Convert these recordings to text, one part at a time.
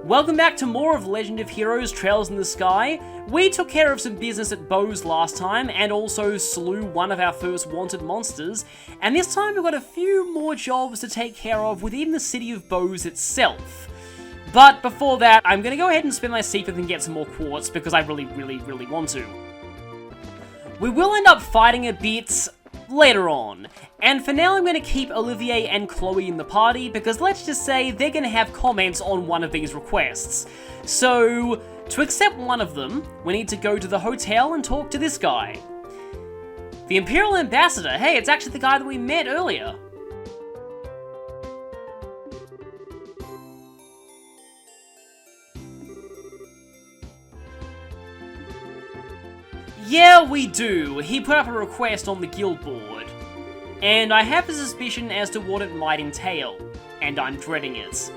Welcome back to more of Legend of Heroes Trails in the Sky. We took care of some business at Bose last time, and also slew one of our first wanted monsters, and this time we've got a few more jobs to take care of within the city of Bose itself. But before that, I'm going to go ahead and spend my secret and get some more quartz, because I really want to. We will end up fighting a bit later on, and for now I'm going to keep Olivier and Chloe in the party, because let's just say they're going to have comments on one of these requests. So, to accept one of them, we need to go to the hotel and talk to this guy. The Imperial Ambassador. Hey, it's actually the guy that we met earlier. Yeah, we do. He put up a request on the guild board, and I have a suspicion as to what it might entail, and I'm dreading it.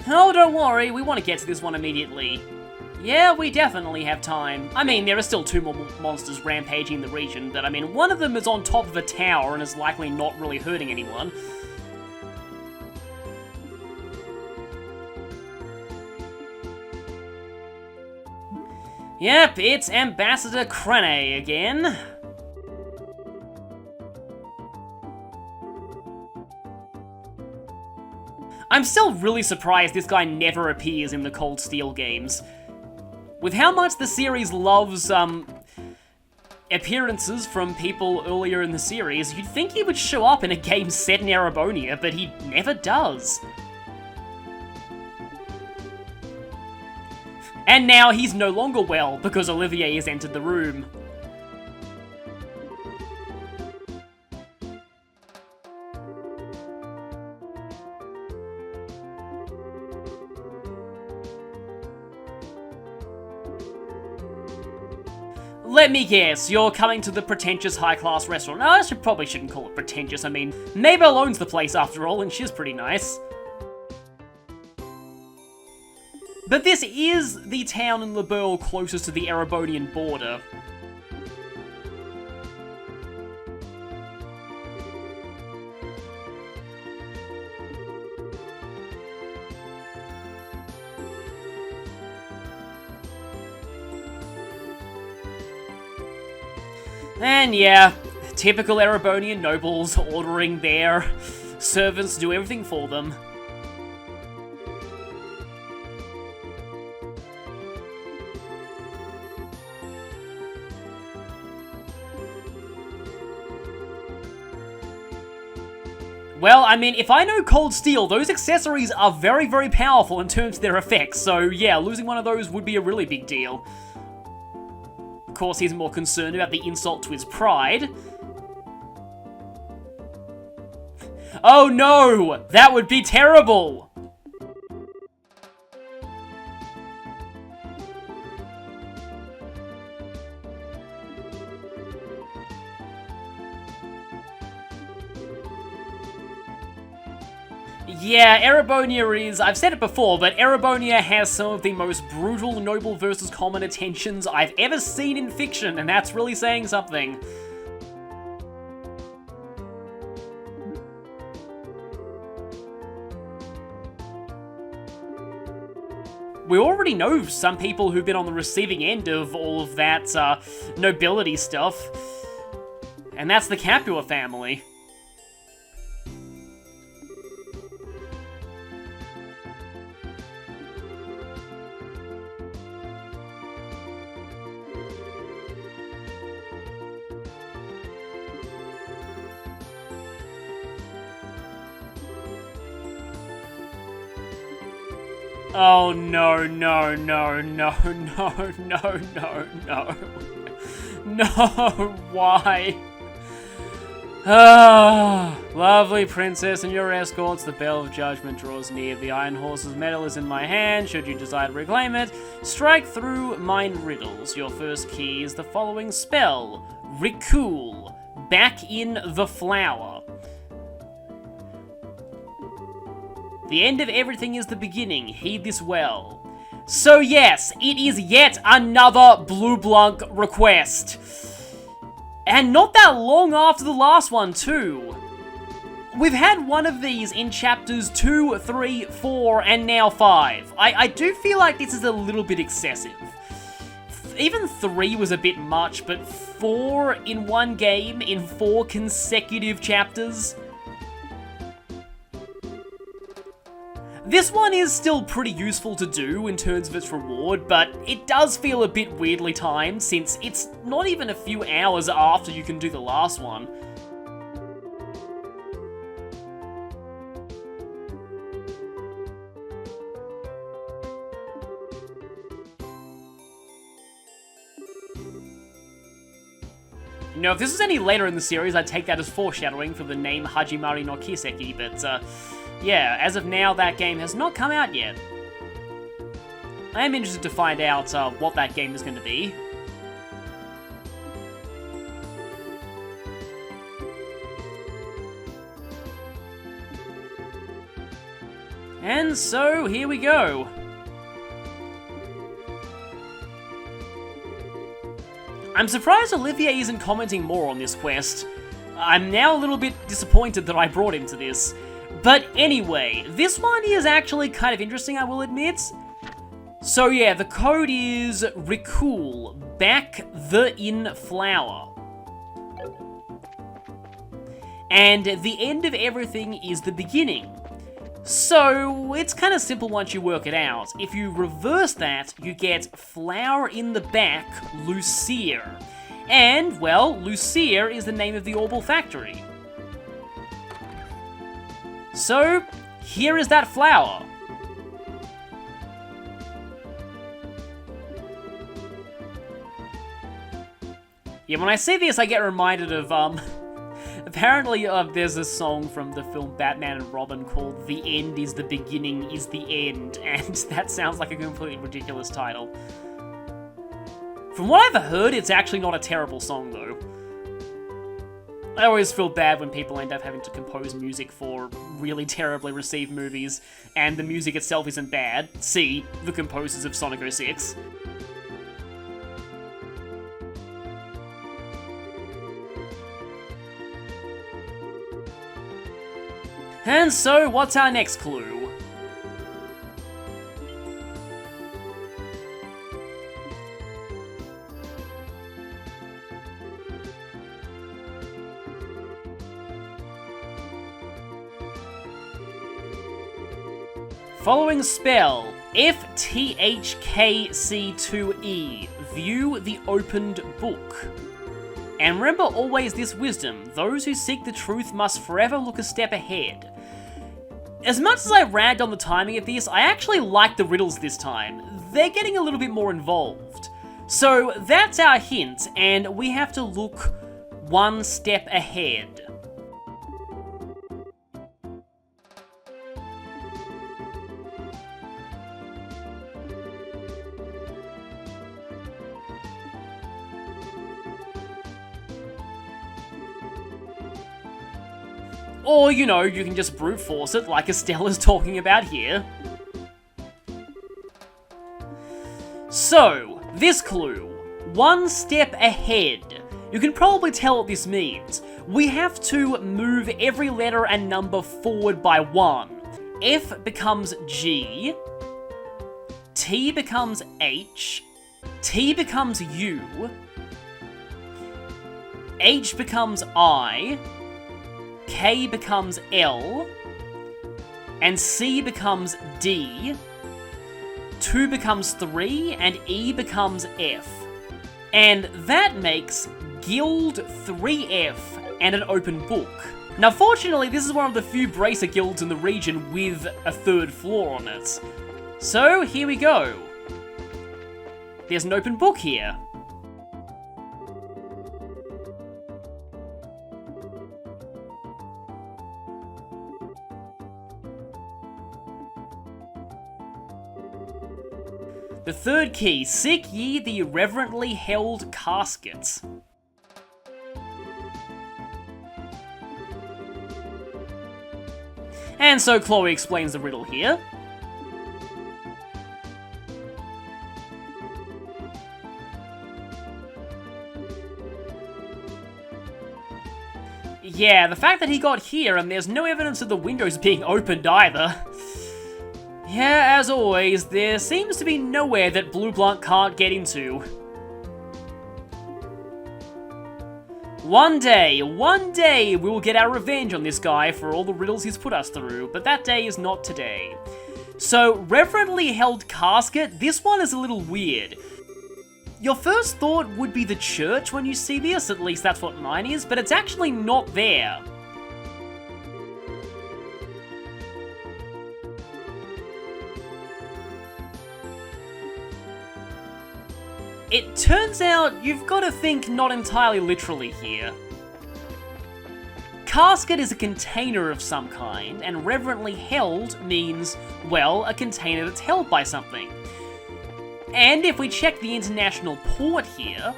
Oh, don't worry, we want to get to this one immediately. Yeah, we definitely have time. I mean, there are still two more monsters rampaging the region, but I mean, one of them is on top of a tower and is likely not really hurting anyone. Yep, it's Ambassador Crane again. I'm still really surprised this guy never appears in the Cold Steel games. With how much the series loves, appearances from people earlier in the series, you'd think he would show up in a game set in Erebonia, but he never does. And now he's no longer well, because Olivier has entered the room. Let me guess, you're coming to the pretentious high-class restaurant. No, probably shouldn't call it pretentious. I mean, Mabel owns the place after all, and she's pretty nice. But this is the town in Liberl closest to the Erebonian border. And yeah, typical Erebonian nobles ordering their servants to do everything for them. Well, I mean, if I know Cold Steel, those accessories are very powerful in terms of their effects, so yeah, losing one of those would be a really big deal. Of course, he's more concerned about the insult to his pride. Oh no! That would be terrible! Yeah, Erebonia is, I've said it before, but Erebonia has some of the most brutal noble versus common tensions I've ever seen in fiction, and that's really saying something. We already know some people who've been on the receiving end of all of that nobility stuff, and that's the Capua family. Oh no, no, no, no, no, no, no, no. No, why? Ah, lovely princess and your escorts, the bell of judgment draws near. The Iron Horse's medal is in my hand. Should you desire to reclaim it, strike through mine riddles. Your first key is the following spell. Recul. Back in the flower. The end of everything is the beginning, heed this well. So yes, it is yet another Blue Blunk request. And not that long after the last one, too. We've had one of these in chapters 2, 3, 4, and now 5. I do feel like this is a little bit excessive. Even 3 was a bit much, but 4 in one game in 4 consecutive chapters? This one is still pretty useful to do in terms of its reward, but it does feel a bit weirdly timed since it's not even a few hours after you can do the last one. You know, if this was any later in the series, I'd take that as foreshadowing for the name Hajimari no Kiseki, but yeah, as of now, that game has not come out yet. I am interested to find out what that game is going to be. And so, here we go. I'm surprised Olivier isn't commenting more on this quest. I'm now a little bit disappointed that I brought him to this. But anyway, this one is actually kind of interesting, I will admit. So yeah, the code is Rikul, back the in flower. And the end of everything is the beginning. So, it's kind of simple once you work it out. If you reverse that, you get flower in the back, Lucier. And, well, Lucier is the name of the Orbal factory. So, here is that flower. Yeah, when I see this, I get reminded of, apparently, there's a song from the film Batman and Robin called The End is the Beginning is the End, and that sounds like a completely ridiculous title. From what I've heard, it's actually not a terrible song, though. I always feel bad when people end up having to compose music for really terribly received movies, and the music itself isn't bad. See, the composers of Sonic 06. And so, what's our next clue? Following spell, FTHKC2E, view the opened book. And remember always this wisdom, those who seek the truth must forever look a step ahead. As much as I ragged on the timing of this, I actually like the riddles this time. They're getting a little bit more involved. So that's our hint, and we have to look one step ahead. Or, you know, you can just brute force it like Estella's talking about here. So, this clue, one step ahead. You can probably tell what this means. We have to move every letter and number forward by 1. F becomes G, T becomes H, T becomes U, H becomes I, K becomes L, and C becomes D, 2 becomes 3, and E becomes F. And that makes Guild 3F and an open book. Now fortunately, this is one of the few Bracer guilds in the region with a 3rd floor on it. So here we go. There's an open book here. The 3rd key, seek ye the irreverently held casket. And so Chloe explains the riddle here. Yeah, the fact that he got here and there's no evidence of the windows being opened either. Yeah, as always, there seems to be nowhere that Blue Blunt can't get into. One day, we will get our revenge on this guy for all the riddles he's put us through, but that day is not today. So, reverently held casket, this one is a little weird. Your first thought would be the church when you see this, at least that's what mine is, but it's actually not there. It turns out you've got to think not entirely literally here. Casket is a container of some kind, and reverently held means, well, a container that's held by something. And if we check the international port here,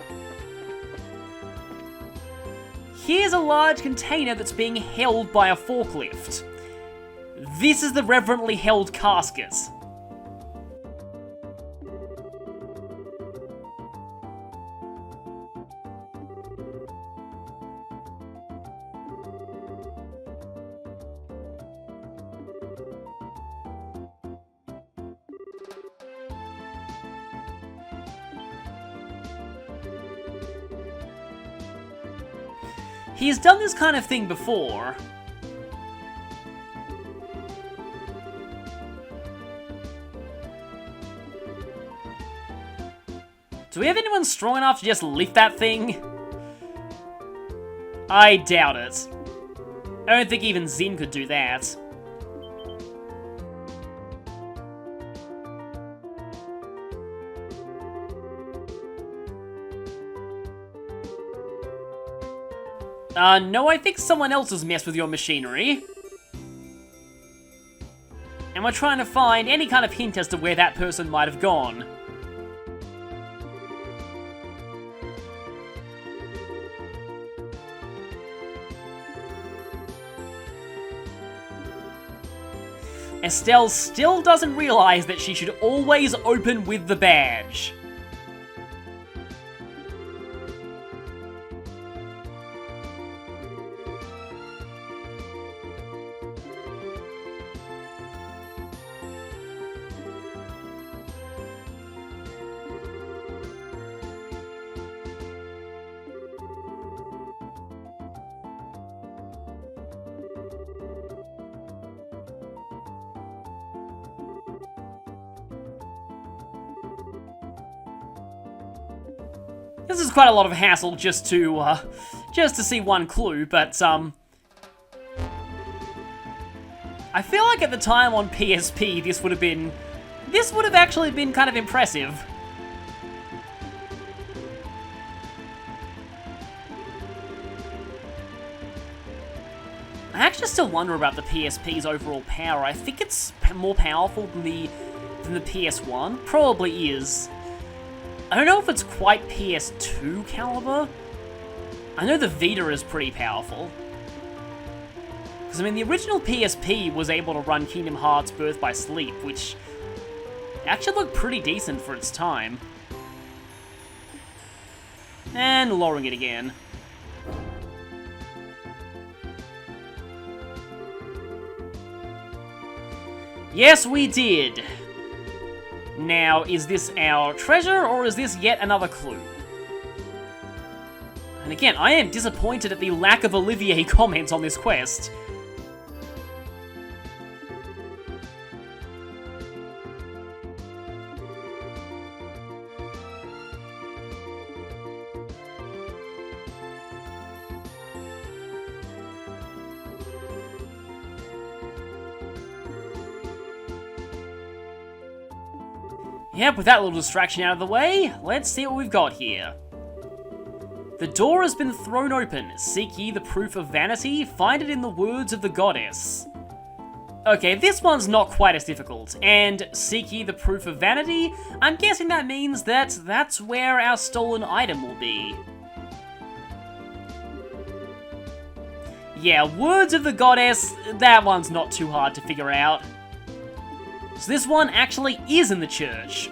here's a large container that's being held by a forklift. This is the reverently held casket. He's done this kind of thing before. Do we have anyone strong enough to just lift that thing? I doubt it. I don't think even Zin could do that. No, I think someone else has messed with your machinery. And we're trying to find any kind of hint as to where that person might have gone. Estelle still doesn't realize that she should always open with the badge. This is quite a lot of hassle just to see one clue, but I feel like at the time on PSP this would have actually been kind of impressive. I actually still wonder about the PSP's overall power. I think it's more powerful than the PS1. Probably is. I don't know if it's quite PS2 caliber. I know the Vita is pretty powerful. Because, I mean, the original PSP was able to run Kingdom Hearts Birth by Sleep, which actually looked pretty decent for its time. And lowering it again. Yes, we did! Now, is this our treasure, or is this yet another clue? And again, I am disappointed at the lack of Olivier comments on this quest. Yep, with that little distraction out of the way, let's see what we've got here. The door has been thrown open. Seek ye the proof of vanity, find it in the words of the goddess. Okay, this one's not quite as difficult. And seek ye the proof of vanity, I'm guessing that means that that's where our stolen item will be. Yeah, words of the goddess, that one's not too hard to figure out. So this one actually is in the church.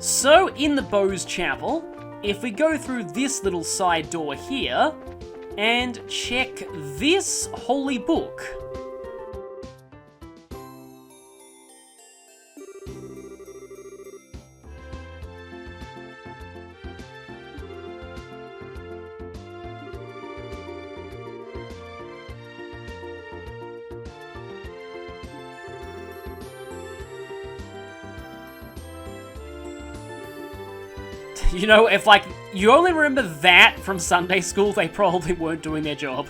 So, in the Bose Chapel, if we go through this little side door here, and check this holy book. You know, if, like, you only remember that from Sunday school, they probably weren't doing their job.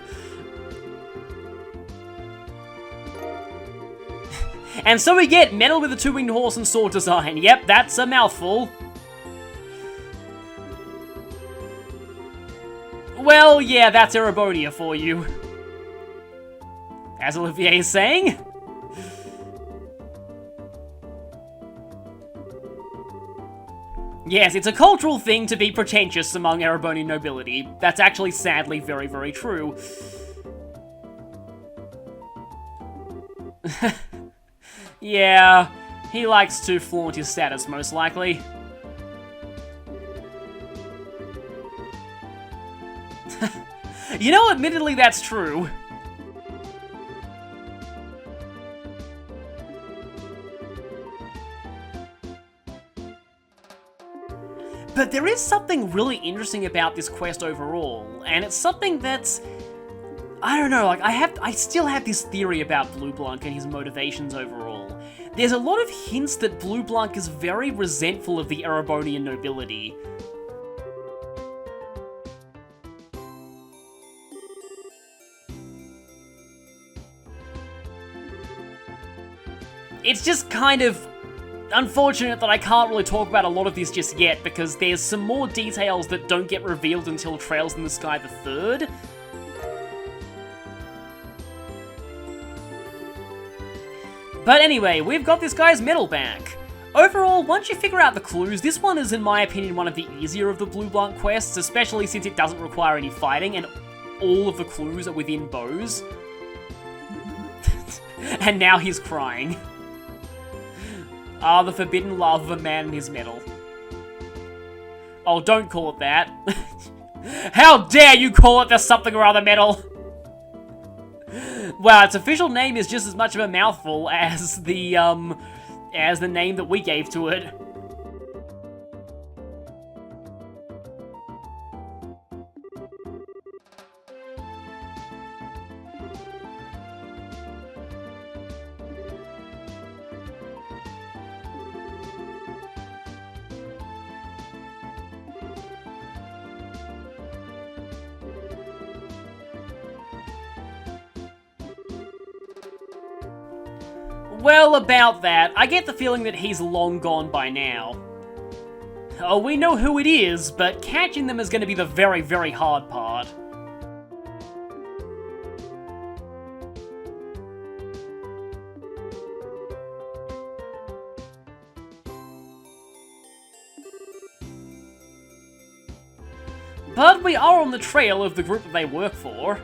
And so we get Metal with a two-winged horse and sword design. Yep, that's a mouthful. Well, yeah, that's Erebonia for you. As Olivier is saying. Yes, it's a cultural thing to be pretentious among Erebonian nobility. That's actually sadly very, very true. Yeah, he likes to flaunt his status, most likely. You know, admittedly, that's true. But there is something really interesting about this quest overall, and it's something that's... I don't know, like, I still have this theory about Blueblunk and his motivations overall. There's a lot of hints that Blueblunk is very resentful of the Erebonian nobility. It's just kind of unfortunate that I can't really talk about a lot of this just yet, because there's some more details that don't get revealed until Trails in the Sky the Third. But anyway, we've got this guy's medal back. Overall, once you figure out the clues, this one is, in my opinion, one of the easier of the Blueblunk quests, especially since it doesn't require any fighting, and all of the clues are within bows. And now he's crying. Ah, the forbidden love of a man and his medal. Oh, don't call it that. How dare you call it the something or other medal? Wow, its official name is just as much of a mouthful as the name that we gave to it. Well, about that, I get the feeling that he's long gone by now. Oh, we know who it is, but catching them is going to be the very, very hard part. But we are on the trail of the group that they work for.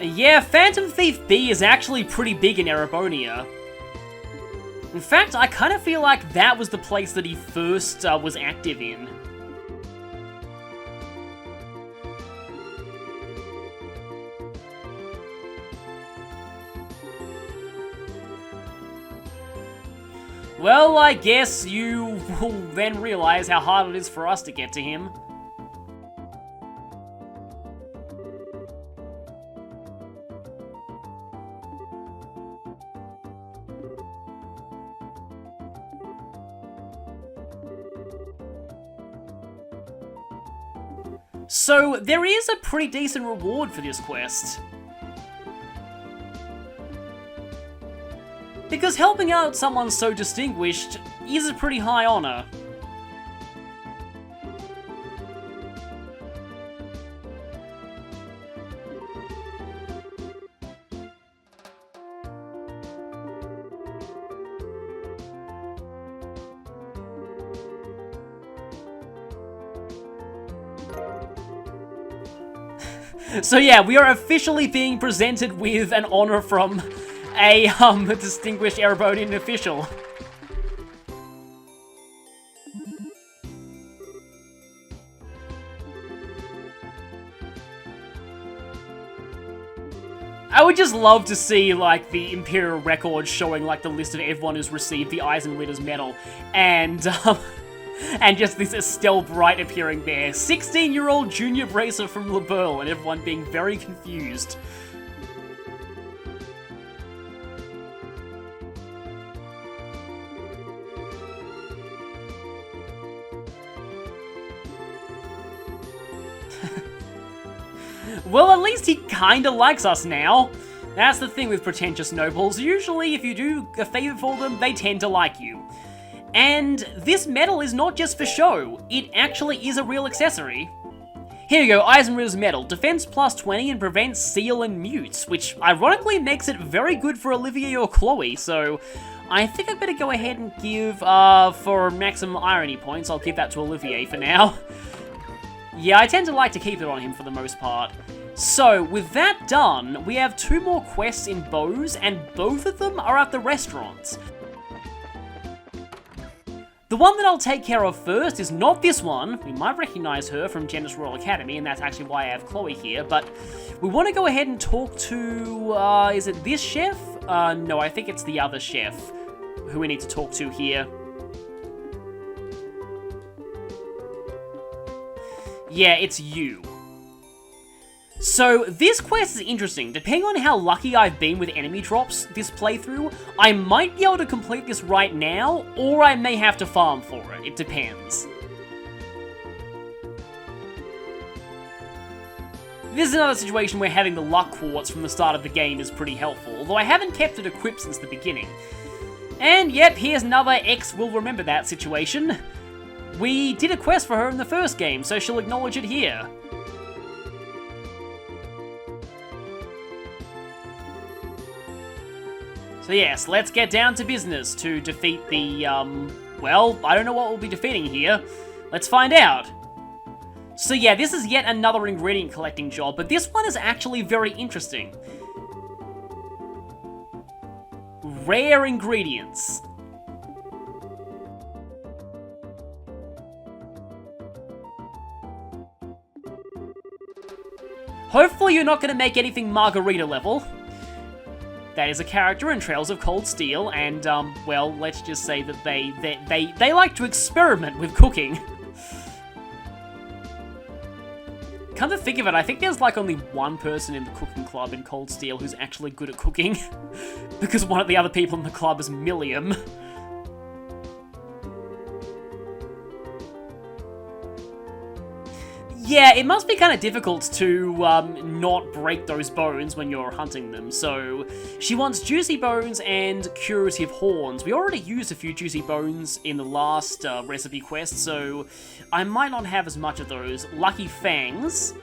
Yeah, Phantom Thief B is actually pretty big in Erebonia. In fact, I kind of feel like that was the place that he first was active in. Well, I guess you will then realize how hard it is for us to get to him. So, there is a pretty decent reward for this quest. Because helping out someone so distinguished is a pretty high honor. So yeah, we are officially being presented with an honor from a distinguished Erebonian official. I would just love to see, like, the Imperial record showing, like, the list of everyone who's received the Eisenritter's medal, and just this Estelle Bright appearing there. 16-year-old junior bracer from LeBeau, and everyone being very confused. Well, at least he kinda likes us now. That's the thing with pretentious nobles. Usually, if you do a favor for them, they tend to like you. And this medal is not just for show, it actually is a real accessory. Here you go, Eisenritter's medal. Defense plus 20 and prevents seal and mutes, which ironically makes it very good for Olivier or Chloe, so I think I better go ahead and give, for maximum irony points, I'll give that to Olivier for now. Yeah, I tend to like to keep it on him for the most part. So, with that done, we have 2 more quests in Bose, and both of them are at the restaurants. The one that I'll take care of first is not this one. We might recognize her from Genis Royal Academy, and that's actually why I have Chloe here, but we want to go ahead and talk to, is it this chef? No, I think it's the other chef who we need to talk to here. Yeah, it's you. So, this quest is interesting. Depending on how lucky I've been with enemy drops this playthrough, I might be able to complete this right now, or I may have to farm for it. It depends. This is another situation where having the luck quartz from the start of the game is pretty helpful, although I haven't kept it equipped since the beginning. And yep, here's another X will remember that situation. We did a quest for her in the first game, so she'll acknowledge it here. So yes, let's get down to business to defeat the, well, I don't know what we'll be defeating here. Let's find out. So yeah, this is yet another ingredient collecting job, but this one is actually very interesting. Rare ingredients. Hopefully you're not going to make anything Margarita level. That is a character in Trails of Cold Steel, and, well, let's just say that they like to experiment with cooking. Come to think of it, I think there's like only one person in the cooking club in Cold Steel who's actually good at cooking, because one of the other people in the club is Milliam. Yeah, it must be kind of difficult to not break those bones when you're hunting them, so she wants juicy bones and curative horns. We already used a few juicy bones in the last recipe quest, so I might not have as much of those. Lucky fangs.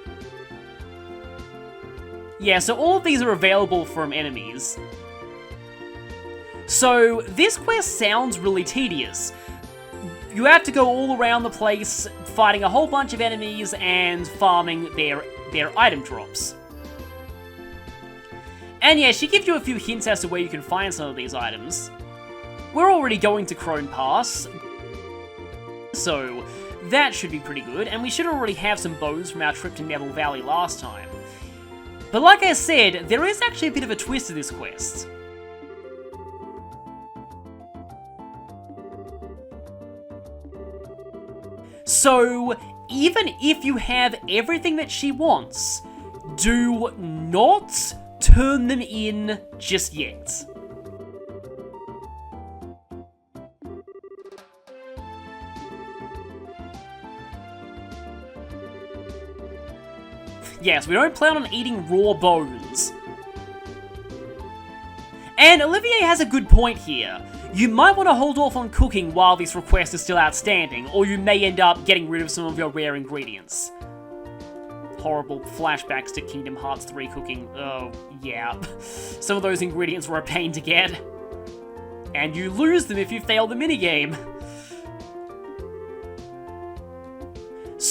Yeah, so all of these are available from enemies. So this quest sounds really tedious. You have to go all around the place, fighting a whole bunch of enemies and farming their item drops. And yeah, she gives you a few hints as to where you can find some of these items. We're already going to Crone Pass, so that should be pretty good, and we should already have some bones from our trip to Neville Valley last time. But like I said, there is actually a bit of a twist to this quest. So, even if you have everything that she wants, do not turn them in just yet. Yes, we don't plan on eating raw bones. And Olivier has a good point here. You might want to hold off on cooking while this request is still outstanding, or you may end up getting rid of some of your rare ingredients. Horrible flashbacks to Kingdom Hearts 3 cooking. Oh, yeah. Some of those ingredients were a pain to get. And you lose them if you fail the minigame.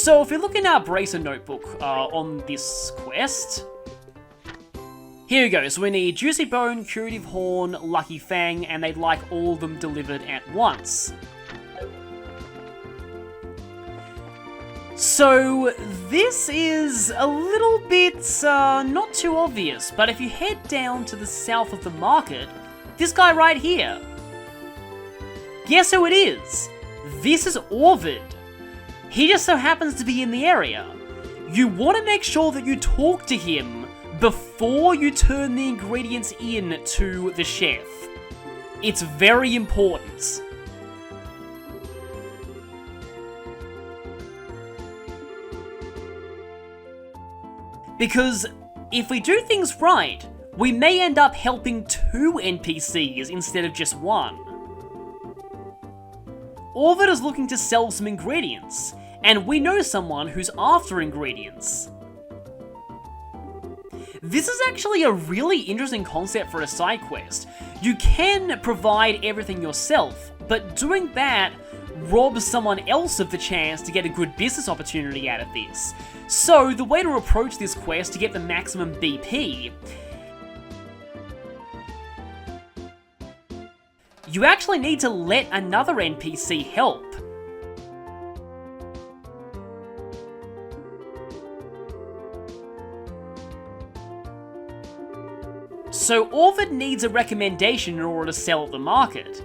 So if we look in our Bracer notebook on this quest, here we go. So we need Juicy Bone, Curative Horn, Lucky Fang, and they'd like all of them delivered at once. So this is a little bit not too obvious, but if you head down to the south of the market, this guy right here, guess who it is? This is Orvid. He just so happens to be in the area. You want to make sure that you talk to him before you turn the ingredients in to the chef. It's very important. Because if we do things right, we may end up helping 2 NPCs instead of just 1. Orvid is looking to sell some ingredients, and we know someone who's after ingredients. This is actually a really interesting concept for a side quest. You can provide everything yourself, but doing that robs someone else of the chance to get a good business opportunity out of this. So the way to approach this quest to get the maximum BP, you actually need to let another NPC help. So Orvid needs a recommendation in order to sell at the market.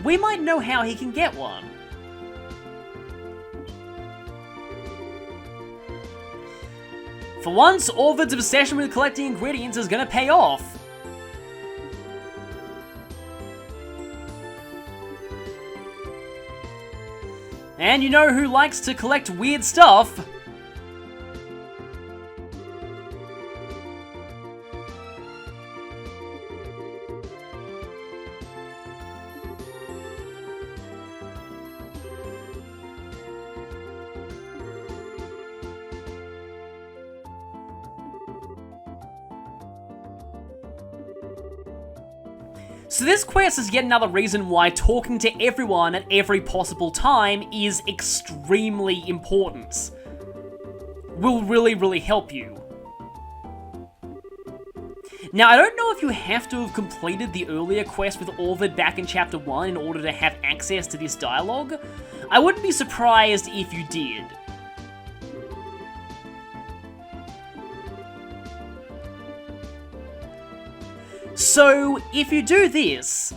We might know how he can get one. For once, Orvid's obsession with collecting ingredients is gonna pay off. And you know who likes to collect weird stuff? So this quest is yet another reason why talking to everyone at every possible time is extremely important. Will really help you. Now, I don't know if you have to have completed the earlier quest with Orvid back in Chapter 1 in order to have access to this dialogue. I wouldn't be surprised if you did. So, if you do this,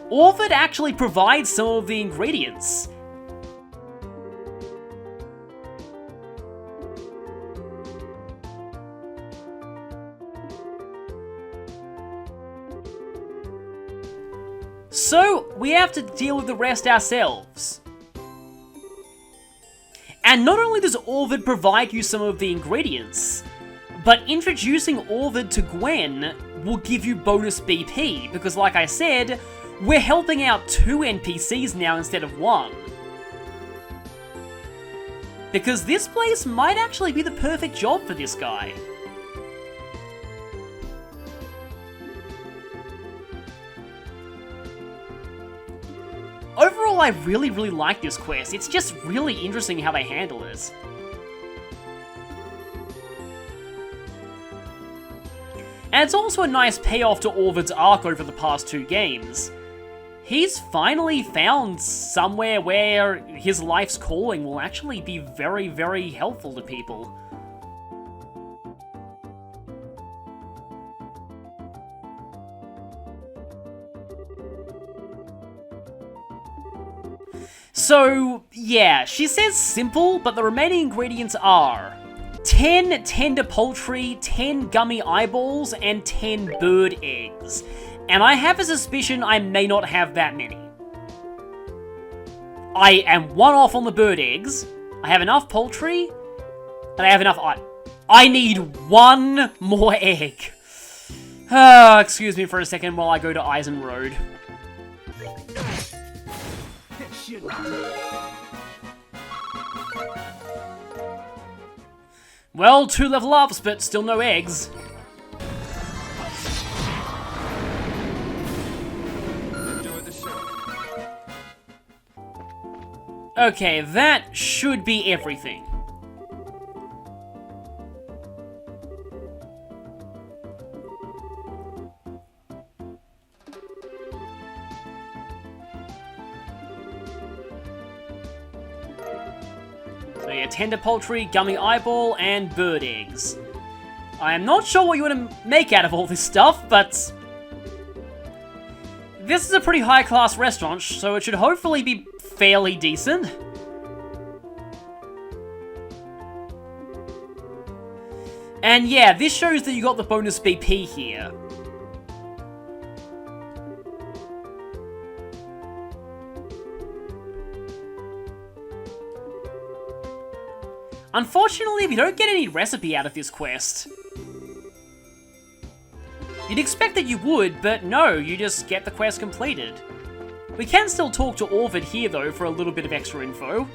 Orvid actually provides some of the ingredients. So, we have to deal with the rest ourselves. And not only does Orvid provide you some of the ingredients, but introducing Orvid to Gwen will give you bonus BP, because like I said, we're helping out 2 NPCs now instead of 1. Because this place might actually be the perfect job for this guy. Overall, I really like this quest. It's just really interesting how they handle it. And it's also a nice payoff to Orvid's arc over the past 2 games. He's finally found somewhere where his life's calling will actually be very helpful to people. So, yeah, she says simple, but the remaining ingredients are 10 tender poultry, 10 gummy eyeballs, and 10 bird eggs. And I have a suspicion I may not have that many. I am 1 off on the bird eggs, I have enough poultry, and I have enough I need 1 more egg. Excuse me for a second while I go to Eisen Road. Well, 2 level ups, but still no eggs. Okay, that should be everything. So yeah, tender poultry, gummy eyeball, and bird eggs. I am not sure what you want to make out of all this stuff, but this is a pretty high-class restaurant, so it should hopefully be fairly decent. And yeah, this shows that you got the bonus BP here. Unfortunately, we don't get any recipe out of this quest. You'd expect that you would, but no, you just get the quest completed. We can still talk to Orvid here though for a little bit of extra info.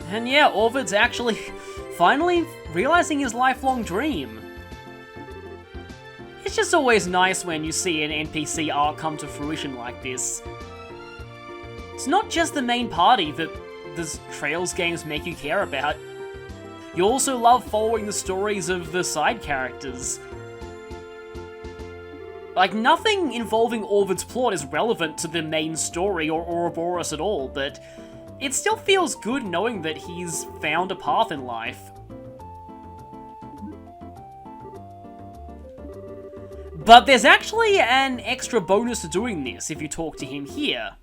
And yeah, Orvid's actually finally realizing his lifelong dream. It's just always nice when you see an NPC arc come to fruition like this. It's not just the main party that the Trails games make you care about. You also love following the stories of the side characters. Like, nothing involving Orvid's plot is relevant to the main story or Ouroboros at all, but it still feels good knowing that he's found a path in life. But there's actually an extra bonus to doing this if you talk to him here.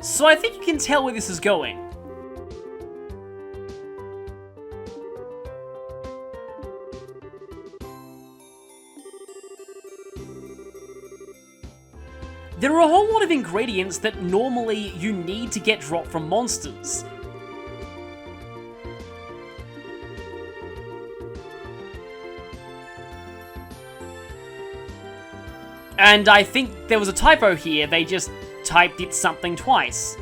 So I think you can tell where this is going. There are a whole lot of ingredients that normally you need to get dropped from monsters. And I think there was a typo here, they just typed it something twice.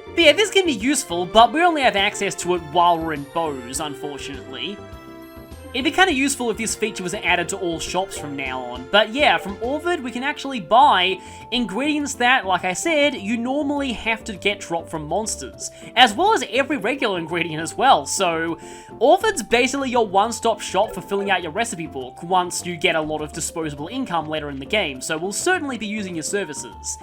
But yeah, this can be useful, but we only have access to it while we're in Bose, unfortunately. It'd be kind of useful if this feature was added to all shops from now on. But yeah, from Orvid, we can actually buy ingredients that, like I said, you normally have to get dropped from monsters, as well as every regular ingredient as well. So Orvid's basically your one-stop shop for filling out your recipe book once you get a lot of disposable income later in the game, so we'll certainly be using your services.